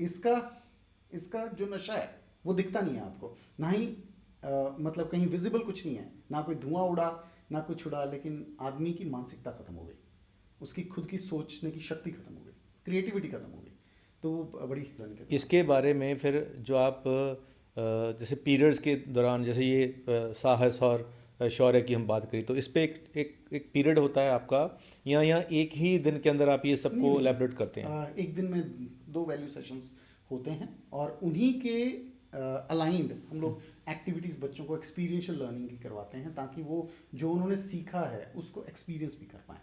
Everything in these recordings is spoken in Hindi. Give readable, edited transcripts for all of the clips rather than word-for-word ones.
इसका इसका जो नशा है वो दिखता नहीं है आपको, ना ही मतलब कहीं विजिबल कुछ नहीं है, ना कोई धुआं उड़ा ना कुछ उड़ा, लेकिन आदमी की मानसिकता खत्म हो गई, उसकी खुद की सोचने की शक्ति खत्म हो गई, क्रिएटिविटी खत्म हो गई। तो वो बड़ी हैरानी की इसके बारे में फिर जो आप जैसे पीरियड्स के दौरान जैसे ये साहस और शौर्य की हम बात करी, तो इस पे एक पीरियड होता है आपका, या यहाँ एक ही दिन के अंदर आप ये नहीं सबको नहीं, एलैबोरेट करते हैं? एक दिन में 2 वैल्यू सेशंस होते हैं और उन्हीं के अलाइंड हम लोग एक्टिविटीज़ बच्चों को एक्सपीरियंशियल लर्निंग की करवाते हैं, ताकि वो जो उन्होंने सीखा है उसको एक्सपीरियंस भी कर पाएँ।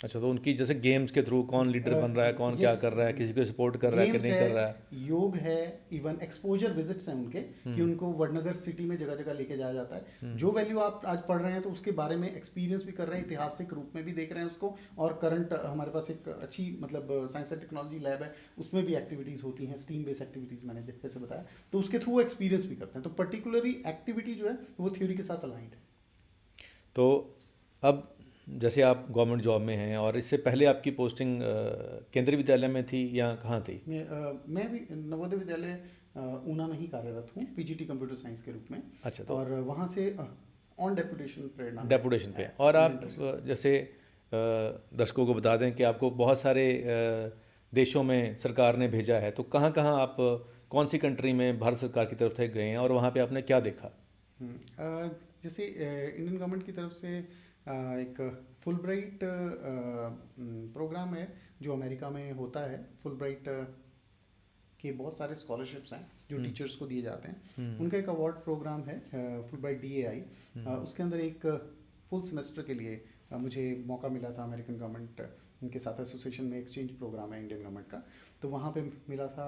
अच्छा, तो उनकी जैसे गेम्स के थ्रू कौन लीडर बन रहा है, कौन क्या कर रहा है, किसी को सपोर्ट कर रहा है कि गेम्स नहीं कर रहा है। है, योग है, इवन एक्सपोजर विजिट्स हैं उनके, कि उनको वडनगर सिटी में जगह जगह लेके जाया जाता है। जो वैल्यू आप आज पढ़ रहे हैं तो उसके बारे में एक्सपीरियंस भी कर रहे हैं, ऐतिहासिक रूप में भी देख रहे हैं उसको, और करंट हमारे पास एक अच्छी मतलब साइंस एंड टेक्नोलॉजी लैब है, उसमें भी एक्टिविटीज़ होती हैं, स्टीम बेस्ड एक्टिविटीज़ मैंने जैसे बताया, तो उसके थ्रू एक्सपीरियंस भी करते हैं। तो पर्टिकुलरली एक्टिविटी जो है वो थ्योरी के साथ अलाइंड है। तो अब जैसे आप गवर्नमेंट जॉब में हैं, और इससे पहले आपकी पोस्टिंग केंद्रीय विद्यालय में थी या कहाँ थी? मैं भी नवोदय विद्यालय ऊना में ही कार्यरत हूँ, पीजीटी कंप्यूटर साइंस के रूप में। अच्छा, तो और वहाँ से ऑन डेपुटेशन प्रेरणा डेपुटेशन पे, और आप जैसे दर्शकों को बता दें कि आपको बहुत सारे देशों में सरकार ने भेजा है, तो कहाँ कहाँ आप कौन सी कंट्री में भारत सरकार की तरफ से गए हैं और वहाँ पे आपने क्या देखा? जैसे इंडियन गवर्नमेंट की तरफ से एक फुल ब्राइट प्रोग्राम है जो अमेरिका में होता है। फुल ब्राइट के बहुत सारे स्कॉलरशिप्स हैं जो टीचर्स को दिए जाते हैं, उनका एक अवार्ड प्रोग्राम है फुल ब्राइट DAI। उसके अंदर एक फुल सेमेस्टर के लिए मुझे मौका मिला था, अमेरिकन गवर्नमेंट उनके साथ एसोसिएशन में एक्सचेंज प्रोग्राम है इंडियन गवर्नमेंट का, तो वहाँ पे मिला था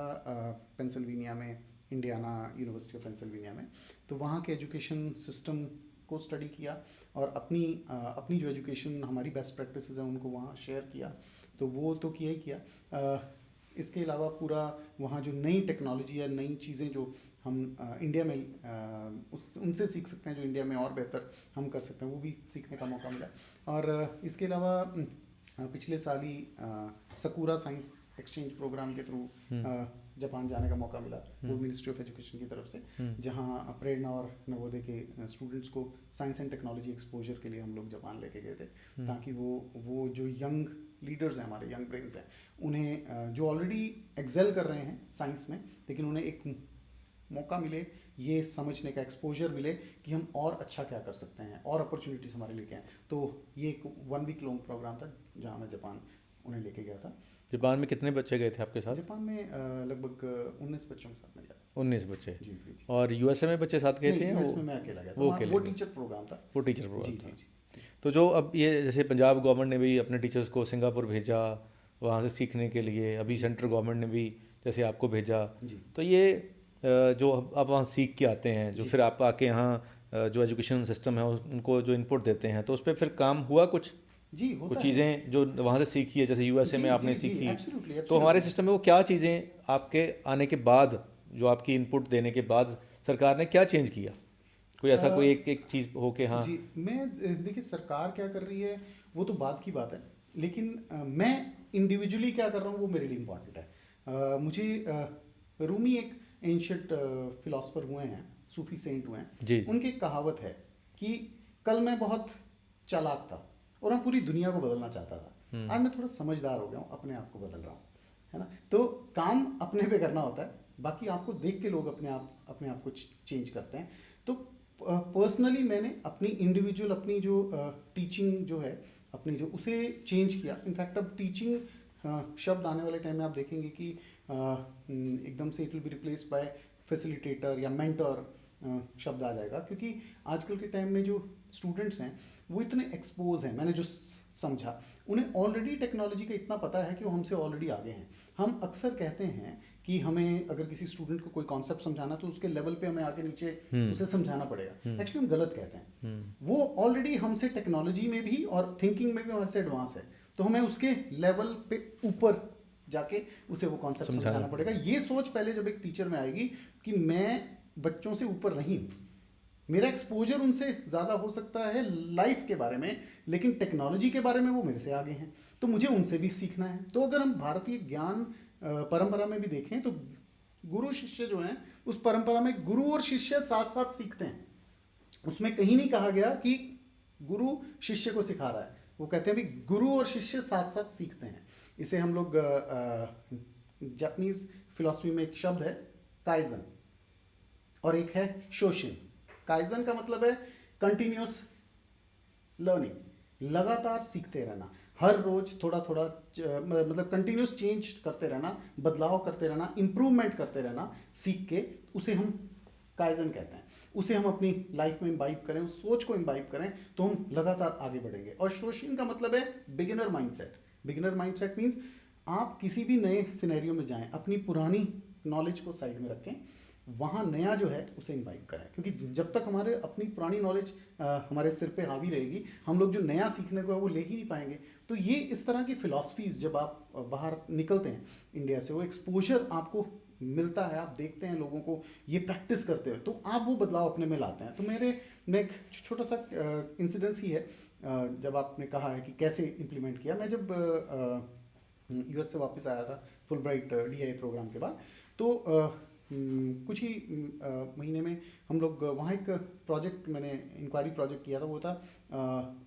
पेंसिल्वेनिया में, इंडियाना यूनिवर्सिटी ऑफ पेंसिल्वेनिया में। तो वहाँ के एजुकेशन सिस्टम को स्टडी किया और अपनी जो एजुकेशन हमारी बेस्ट प्रैक्टिसेस हैं उनको वहाँ शेयर किया, तो वो तो किया ही किया। इसके अलावा पूरा वहाँ जो नई टेक्नोलॉजी है, नई चीज़ें जो हम इंडिया में उनसे सीख सकते हैं, जो इंडिया में और बेहतर हम कर सकते हैं, वो भी सीखने का मौका मिला। और इसके अलावा पिछले साल ही सकूरा साइंस एक्सचेंज प्रोग्राम के थ्रू जापान जाने का मौका मिला, वो मिनिस्ट्री ऑफ एजुकेशन की तरफ से, जहाँ प्रेरणा और नवोदय के स्टूडेंट्स को साइंस एंड टेक्नोलॉजी एक्सपोजर के लिए हम लोग जापान लेके गए थे, ताकि वो जो यंग लीडर्स हैं, हमारे यंग ब्रेन्स हैं, उन्हें जो ऑलरेडी एक्सेल कर रहे हैं साइंस में, लेकिन उन्हें एक मौका मिले, ये समझने का एक्सपोजर मिले कि हम और अच्छा क्या कर सकते हैं और अपॉर्चुनिटीज़ हमारे लेके आए। तो ये एक 1 वीक लॉन्ग प्रोग्राम था जहाँ मैं जापान उन्हें लेके गया था। जापान में कितने बच्चे गए थे आपके साथ? जापान में लगभग 19 बच्चों के साथ मैं गया था। 19 बच्चे? जी जी जी। और USA में बच्चे साथ गए थे? यूएस में मैं अकेला गया था, वो वो टीचर प्रोग्राम था। वो टीचर प्रोग्राम जी था। जी जी। तो जो अब ये जैसे पंजाब गवर्नमेंट ने भी अपने टीचर्स को सिंगापुर भेजा वहाँ से सीखने के लिए, अभी सेंट्रल गवर्नमेंट ने भी जैसे आपको भेजा, तो ये जो आप वहाँ सीख के आते हैं, जो फिर आप आके यहाँ जो एजुकेशन सिस्टम है उनको जो इनपुट देते हैं, तो उस पर फिर काम हुआ कुछ? जी, होता कुछ है। चीज़ें जो वहाँ से सीखी है, जैसे USA में आपने सीखी, absolutely, तो हमारे सिस्टम में वो क्या चीज़ें आपके आने के बाद, जो आपकी इनपुट देने के बाद सरकार ने क्या चेंज किया? कोई ऐसा कोई एक चीज़ हो के? हाँ जी, मैं देखिए सरकार क्या कर रही है वो तो बात की बात है, लेकिन मैं इंडिविजुअली क्या कर रहा हूँ वो मेरे लिए इम्पॉर्टेंट है। मुझे रूमी एक एंशियंट फिलोसफर हुए हैं, सूफी सेंट हुए हैं, उनकी एक कहावत है कि कल मैं बहुत चालाक था और मैं पूरी दुनिया को बदलना चाहता था, आज मैं थोड़ा समझदार हो गया हूँ, अपने आप को बदल रहा हूँ, है ना। तो काम अपने पे करना होता है, बाकी आपको देख के लोग अपने आप को चेंज करते हैं। तो पर्सनली मैंने अपनी इंडिविजुअल अपनी जो टीचिंग जो है अपनी जो उसे चेंज किया। इनफैक्ट अब टीचिंग शब्द आने वाले टाइम में आप देखेंगे कि एकदम से it will be replaced by facilitator या मेंटर शब्द आ जाएगा, क्योंकि आजकल के टाइम में जो स्टूडेंट्स हैं वो इतने एक्सपोज हैं, मैंने जो समझा उन्हें ऑलरेडी टेक्नोलॉजी का इतना पता है कि वो हमसे ऑलरेडी आगे हैं। हम अक्सर कहते हैं कि हमें अगर किसी स्टूडेंट को कोई कॉन्सेप्ट समझाना तो उसके लेवल पे हमें आगे नीचे उसे समझाना पड़ेगा, एक्चुअली हम गलत कहते हैं। वो ऑलरेडी हमसे टेक्नोलॉजी में भी और थिंकिंग में भी हमारे से एडवांस है, तो हमें उसके लेवल पे ऊपर जाके उसे वो कॉन्सेप्ट समझाना पड़ेगा। ये सोच पहले जब एक टीचर में आएगी कि मैं बच्चों से ऊपर नहीं हूँ, मेरा एक्सपोजर उनसे ज़्यादा हो सकता है लाइफ के बारे में, लेकिन टेक्नोलॉजी के बारे में वो मेरे से आगे हैं, तो मुझे उनसे भी सीखना है। तो अगर हम भारतीय ज्ञान परंपरा में भी देखें तो गुरु शिष्य जो हैं उस परंपरा में गुरु और शिष्य साथ साथ सीखते हैं। उसमें कहीं नहीं कहा गया कि गुरु शिष्य को सिखा रहा है, वो कहते हैं भी गुरु और शिष्य साथ साथ सीखते हैं। इसे हम लोग जापानीज फिलॉसफी में एक शब्द है काइजन और एक है शोशिन। काइजन का मतलब है कंटिन्यूस लर्निंग, लगातार सीखते रहना, हर रोज थोड़ा थोड़ा मतलब कंटिन्यूस चेंज करते रहना, बदलाव करते रहना, इंप्रूवमेंट करते रहना सीख के, उसे हम काइजन कहते हैं। उसे हम अपनी लाइफ में इम्बाइब करें, उस सोच को इम्बाइब करें तो हम लगातार आगे बढ़ेंगे। और शोशिन का मतलब है beginner mindset. Beginner mindset means आप किसी भी नए सिनेरियो में जाएं, अपनी पुरानी नॉलेज को साइड में रखें, वहाँ नया जो है उसे इम्बाइब करें, क्योंकि जब तक हमारे अपनी पुरानी नॉलेज हमारे सिर पे हावी रहेगी, हम लोग जो नया सीखने को है वो ले ही नहीं पाएंगे। तो ये इस तरह की फिलॉसफीज जब आप बाहर निकलते हैं इंडिया से, वो एक्सपोजर आपको मिलता है, आप देखते हैं लोगों को ये प्रैक्टिस करते हुए, तो आप वो बदलाव अपने में लाते हैं। तो मैं एक छोटा सा इंसिडेंस ही है, जब आपने कहा है कि कैसे इम्प्लीमेंट किया। मैं जब यूएस से वापस आया था फुल ब्राइट DI प्रोग्राम के बाद, तो कुछ ही महीने में हम लोग वहाँ एक प्रोजेक्ट, मैंने इंक्वायरी प्रोजेक्ट किया था, वो था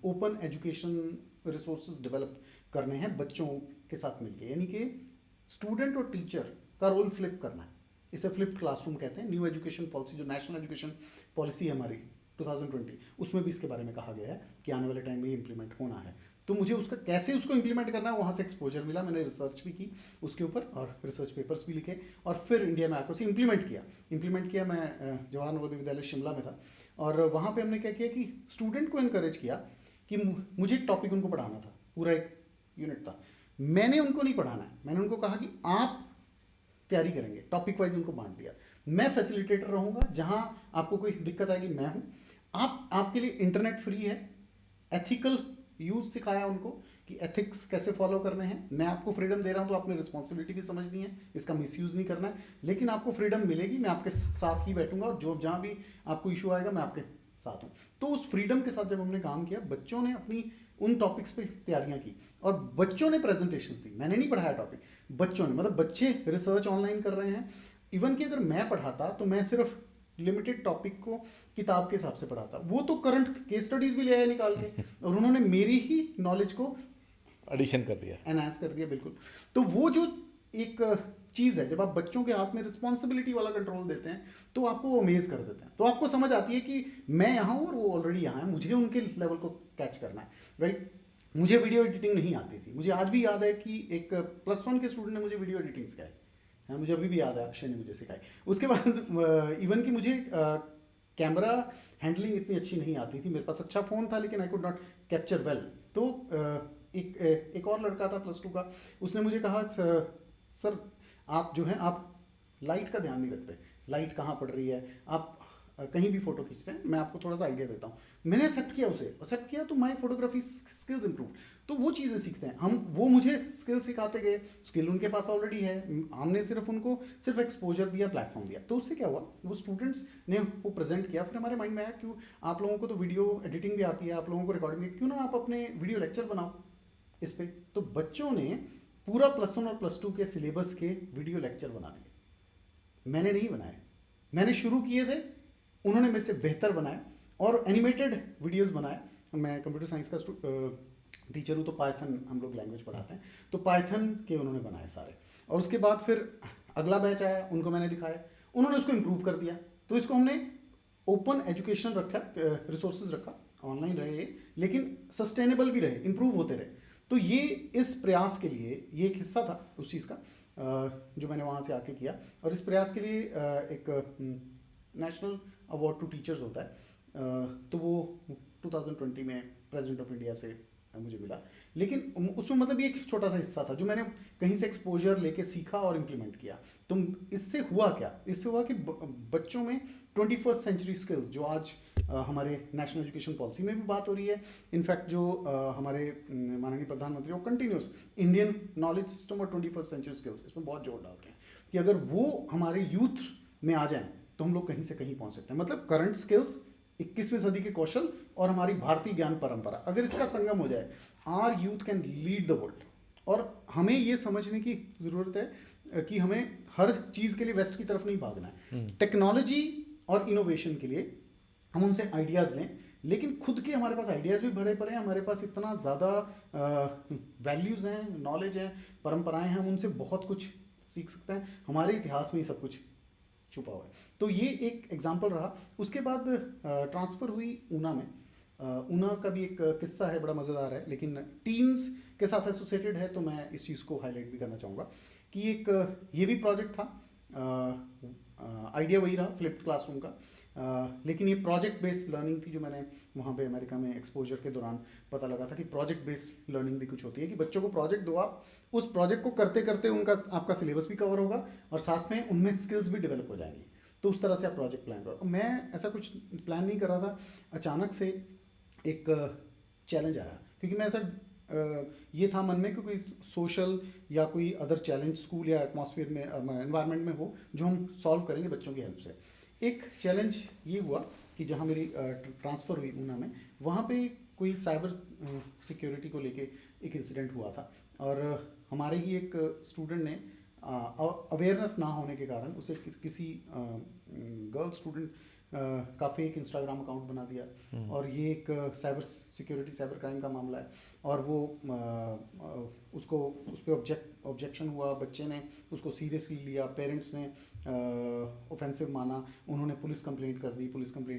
ओपन एजुकेशन रिसोर्सेज डेवलप करने हैं बच्चों के साथ मिलके, यानी कि स्टूडेंट और टीचर का रोल फ्लिप करना है। इसे फ्लिप्ड क्लासरूम कहते हैं। न्यू एजुकेशन पॉलिसी, जो नेशनल एजुकेशन पॉलिसी है हमारी 2020, उसमें भी इसके बारे में कहा गया है कि आने वाले टाइम में ये इंप्लीमेंट होना है। तो मुझे उसका कैसे उसको इंप्लीमेंट करना है वहाँ से एक्सपोजर मिला, मैंने रिसर्च भी की उसके ऊपर और रिसर्च पेपर्स भी लिखे, और फिर इंडिया में आकर उसे इम्प्लीमेंट किया। मैं जवाहर नवोदय विद्यालय शिमला में था, और वहाँ पे हमने क्या किया कि स्टूडेंट को इनकरेज किया कि मुझे एक टॉपिक उनको पढ़ाना था, पूरा एक यूनिट था। मैंने उनको नहीं पढ़ाना है, मैंने उनको कहा कि आप तैयारी करेंगे, टॉपिक वाइज उनको बांट दिया। मैं फैसिलिटेटर रहूँगा, जहाँ आपको कोई दिक्कत आएगी मैं हूँ। आपके लिए इंटरनेट फ्री है, एथिकल यूज सिखाया उनको कि एथिक्स कैसे फॉलो करने हैं। मैं आपको फ्रीडम दे रहा हूं तो आपने रिस्पॉन्सिबिलिटी भी समझनी है, इसका मिसयूज नहीं करना है, लेकिन आपको फ्रीडम मिलेगी, मैं आपके साथ ही बैठूंगा और जो जहां भी आपको इशू आएगा मैं आपके साथ हूं। तो उस फ्रीडम के साथ जब हमने काम किया, बच्चों ने अपनी उन टॉपिक्स पे तैयारियां की और बच्चों ने प्रेजेंटेशंस दी। मैंने नहीं पढ़ाया टॉपिक, बच्चों ने, मतलब बच्चे रिसर्च ऑनलाइन कर रहे हैं। इवन कि अगर मैं पढ़ाता तो मैं सिर्फ लिमिटेड टॉपिक को किताब के हिसाब से पढ़ाता, वो तो करंट केस स्टडीज भी ले आए निकाल के, और उन्होंने मेरी ही नॉलेज को एडिशन कर दिया, एनहांस कर दिया। बिल्कुल। तो वो जो एक चीज़ है, जब आप बच्चों के हाथ में रिस्पॉन्सिबिलिटी वाला कंट्रोल देते हैं तो आपको वो अमेज कर देते हैं, तो आपको समझ आती है कि मैं यहाँ हूँ और वो ऑलरेडी यहाँ है, मुझे उनके लेवल को कैच करना है, राइट। मुझे वीडियो एडिटिंग नहीं आती थी, मुझे आज भी याद है कि एक +1 के स्टूडेंट ने मुझे वीडियो एडिटिंग सिखाई है, मुझे अभी भी याद है, अक्षय ने मुझे सिखाई। उसके बाद इवन कि मुझे कैमरा हैंडलिंग इतनी अच्छी नहीं आती थी, मेरे पास अच्छा फ़ोन था लेकिन I could not capture well. तो एक और लड़का था +2 का, उसने मुझे कहा सर आप जो है आप लाइट का ध्यान नहीं रखते, लाइट कहाँ पड़ रही है, आप कहीं भी फोटो खींच रहे हैं, मैं आपको थोड़ा सा आइडिया देता हूँ। मैंने एक्सेप्ट किया उसे, एक्सेप्ट किया तो माई फोटोग्राफी स्किल्स इंप्रूव। तो वो चीज़ें सीखते हैं हम, वो मुझे स्किल सिखाते गए, स्किल उनके पास ऑलरेडी है, हमने सिर्फ उनको सिर्फ एक्सपोजर दिया, प्लेटफॉर्म दिया। तो उससे क्या हुआ, वो स्टूडेंट्स ने वो प्रेजेंट किया, फिर हमारे माइंड में आया क्यों आप लोगों को तो वीडियो एडिटिंग भी आती है, आप लोगों को रिकॉर्डिंग भी, क्यों ना आप अपने वीडियो लेक्चर बनाओ इस पर। तो बच्चों ने पूरा +1 और +2 के सिलेबस के वीडियो लेक्चर बना दिए। मैंने नहीं बनाए, मैंने शुरू किए थे, उन्होंने मेरे से बेहतर बनाया और एनिमेटेड वीडियोस बनाए। मैं कंप्यूटर साइंस का टीचर हूँ, तो पाइथन हम लोग लैंग्वेज पढ़ाते हैं, तो पाइथन के उन्होंने बनाए सारे। और उसके बाद फिर अगला बैच आया, उनको मैंने दिखाया, उन्होंने उसको इम्प्रूव कर दिया। तो इसको हमने ओपन एजुकेशन रखा, रिसोर्सेज रखा, ऑनलाइन रहे लेकिन सस्टेनेबल भी रहे, इम्प्रूव होते रहे। तो ये इस प्रयास के लिए ये एक हिस्सा था उस चीज़ का जो मैंने वहाँ से आके किया। और इस प्रयास के लिए एक नेशनल अवार्ड टू टीचर्स होता है, तो वो 2020 में प्रेसिडेंट ऑफ इंडिया से मुझे मिला। लेकिन उसमें मतलब ये एक छोटा सा हिस्सा था जो मैंने कहीं से एक्सपोजर लेके सीखा और इम्प्लीमेंट किया। तो इससे हुआ क्या, इससे हुआ कि बच्चों में 21st सेंचुरी स्किल्स, जो आज हमारे नेशनल एजुकेशन पॉलिसी में भी बात हो रही है, इनफैक्ट जो हमारे माननीय प्रधानमंत्री वो कंटिन्यूस इंडियन नॉलेज सिस्टम और 21st सेंचुरी स्किल्स, इसमें बहुत जोर डालते हैं कि अगर वो हमारे यूथ में आ जाएं तो हम लोग कहीं से कहीं पहुंच सकते हैं। मतलब करंट स्किल्स 21वीं सदी के कौशल और हमारी भारतीय ज्ञान परंपरा, अगर इसका संगम हो जाए, our youth can lead the world. और हमें ये समझने की ज़रूरत है कि हमें हर चीज़ के लिए वेस्ट की तरफ नहीं भागना है। टेक्नोलॉजी और इनोवेशन के लिए हम उनसे आइडियाज़ लें, लेकिन खुद के हमारे पास आइडियाज़ भी भरे पड़े हैं, हमारे पास इतना ज़्यादा वैल्यूज़ हैं, नॉलेज है, परंपराएं हैं, हम उनसे बहुत कुछ सीख सकते हैं। हमारे इतिहास में ही सब कुछ छुपा हुआ है। तो ये एक एग्जाम्पल रहा। उसके बाद ट्रांसफ़र हुई ऊना में। ऊना का भी एक किस्सा है, बड़ा मज़ेदार है, लेकिन टीन्स के साथ एसोसिएटेड है, तो मैं इस चीज़ को हाईलाइट भी करना चाहूँगा कि एक ये भी प्रोजेक्ट था। आइडिया वही रहा फ्लिप्ड क्लासरूम का, लेकिन ये प्रोजेक्ट बेस्ड लर्निंग थी, जो मैंने वहाँ पे अमेरिका में एक्सपोजर के दौरान पता लगा था कि प्रोजेक्ट बेस्ड लर्निंग भी कुछ होती है, कि बच्चों को प्रोजेक्ट दो, आप उस प्रोजेक्ट को करते करते उनका आपका सिलेबस भी कवर होगा और साथ में उनमें स्किल्स भी डेवलप हो जाएंगी। तो उस तरह से आप प्रोजेक्ट प्लान करो। मैं ऐसा कुछ प्लान नहीं कर रहा था, अचानक से एक चैलेंज आया, क्योंकि मैं ऐसा ये था मन में कि कोई सोशल या कोई अदर चैलेंज स्कूल या एटमॉस्फेयर में, एनवायरनमेंट में हो, जो हम सॉल्व करेंगे बच्चों की हेल्प से। एक चैलेंज ये हुआ कि जहाँ मेरी ट्रांसफ़र हुई ऊना में, वहाँ पे कोई साइबर सिक्योरिटी को लेके एक इंसिडेंट हुआ था, और हमारे ही एक स्टूडेंट ने अवेयरनेस ना होने के कारण उसे किसी गर्ल स्टूडेंट का फेक इंस्टाग्राम अकाउंट बना दिया, और ये एक साइबर सिक्योरिटी, साइबर क्राइम का मामला है। और वो उसको उस पर ऑब्जेक्शन हुआ, बच्चे ने उसको सीरियसली लिया, पेरेंट्स ने ऑफेंसिव माना, उन्होंने पुलिस कंप्लेंट कर दी। Police complaint